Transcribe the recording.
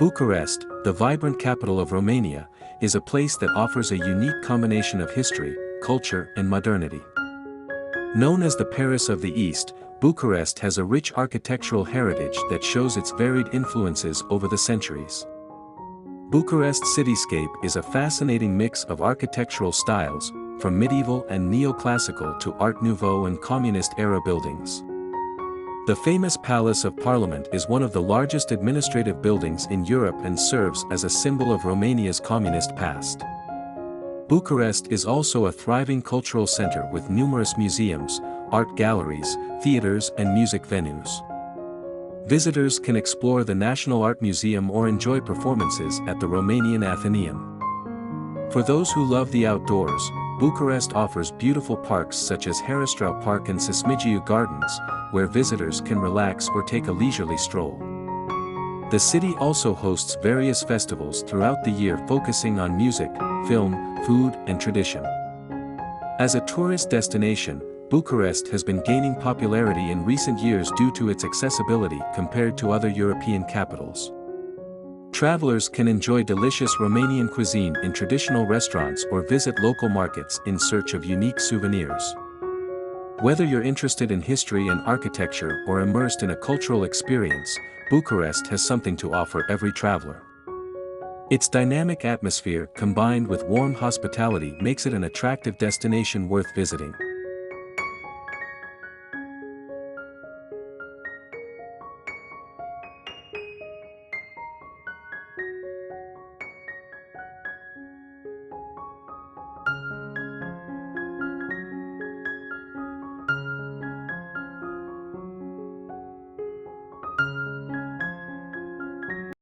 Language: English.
Bucharest, the vibrant capital of Romania, is a place that offers a unique combination of history, culture, and modernity. Known as the Paris of the East, Bucharest has a rich architectural heritage that shows its varied influences over the centuries. Bucharest cityscape is a fascinating mix of architectural styles, from medieval and neoclassical to Art Nouveau and communist-era buildings. The famous Palace of Parliament is one of the largest administrative buildings in Europe and serves as a symbol of Romania's communist past. Bucharest is also a thriving cultural center with numerous museums, art galleries, theaters, and music venues. Visitors can explore the National Art Museum or enjoy performances at the Romanian Athenaeum. For those who love the outdoors, Bucharest offers beautiful parks such as Herastrau Park and Cismigiu Gardens, where visitors can relax or take a leisurely stroll. The city also hosts various festivals throughout the year focusing on music, film, food, and tradition. As a tourist destination, Bucharest has been gaining popularity in recent years due to its accessibility compared to other European capitals. Travelers can enjoy delicious Romanian cuisine in traditional restaurants or visit local markets in search of unique souvenirs. Whether you're interested in history and architecture or immersed in a cultural experience, Bucharest has something to offer every traveler. Its dynamic atmosphere combined with warm hospitality makes it an attractive destination worth visiting.